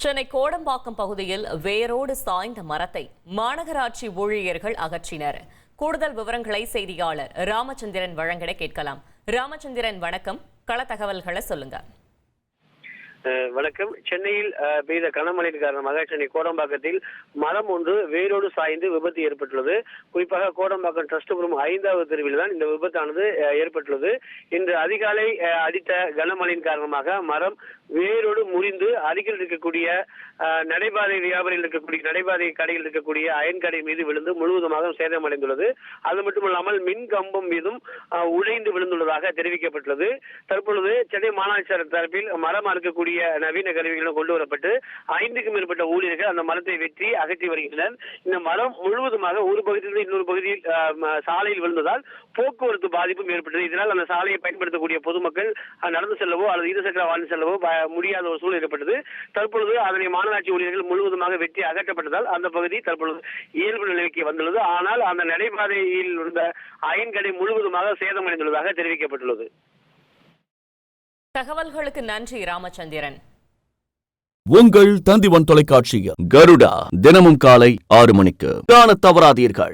சென்னை கோடம்பாக்கம் பகுதியில் வேரோடு சாய்ந்த மரத்தை மாநகராட்சி ஊழியர்கள் அகற்றினர். கூடுதல் விவரங்களை செய்தியாளர் ராமச்சந்திரன் வழங்கிட கேட்கலாம். ராமச்சந்திரன், வணக்கம். கள தகவல்களை சொல்லுங்க. வணக்கம். சென்னையில் பெய்த கனமழையின் காரணமாக சென்னை கோடம்பாக்கத்தில் மரம் ஒன்று வேரோடு சாய்ந்து விபத்து ஏற்பட்டுள்ளது. குறிப்பாக கோடம்பாக்கம் ட்ரஸ்ட்புரம் 5வது தெருவில் தான் இந்த விபத்தானது ஏற்பட்டுள்ளது. இன்று அதிகாலை அடித்த கனமழையின் காரணமாக மரம் வேரோடு முறிந்து அருகில் இருக்கக்கூடிய நடைபாதை வியாபாரிகள் இருக்கக்கூடிய நடைபாதை கடையில் இருக்கக்கூடிய அயன் கடை மீது விழுந்து முழுவதுமாக சேதமடைந்துள்ளது. அது மட்டுமல்லாமல் மின் கம்பம் மீதும் உடைந்து விழுந்துள்ளதாக தெரிவிக்கப்பட்டுள்ளது. தற்பொழுது சென்னை மாநகராட்சி தரப்பில் மரம் அறுக்கக்கூடிய நவீன கருவிகளும் கொண்டு வரப்பட்டு 5க்கும் மேற்பட்ட ஊழியர்கள் அந்த மரத்தை வெற்றி அகற்றி வருகின்றனர். இந்த மரம் முழுவதுமாக ஒரு பகுதியிலிருந்து இன்னொரு பகுதியில் சாலையில் விழுந்ததால் போக்குவரத்து பாதிப்பும் ஏற்பட்டது. இதனால் அந்த சாலையை பயன்படுத்தக்கூடிய பொதுமக்கள் நடந்து செல்லவோ அல்லது இருசக்கர வாகனம் செல்லவோ முடியாத ஒரு சூழல் ஏற்பட்டது. தற்பொழுது அதனை மாநகராட்சி ஊழியர்கள் முழுவதுமாக வெற்றி அகற்றப்பட்டதால் அந்த பகுதி தற்பொழுது இயல்பு நிலைக்கு வந்துள்ளது. ஆனால் அந்த நடைபாதையில் இருந்த அயன் கடை முழுவதுமாக சேதமடைந்துள்ளதாக தெரிவிக்கப்பட்டுள்ளது. தகவல்களுக்கு நன்றி ராமச்சந்திரன். உங்கள் தந்திவன் தொலைக்காட்சியில் கருடா தினமும் காலை 6 மணிக்கு காணத் தவறாதீர்கள்.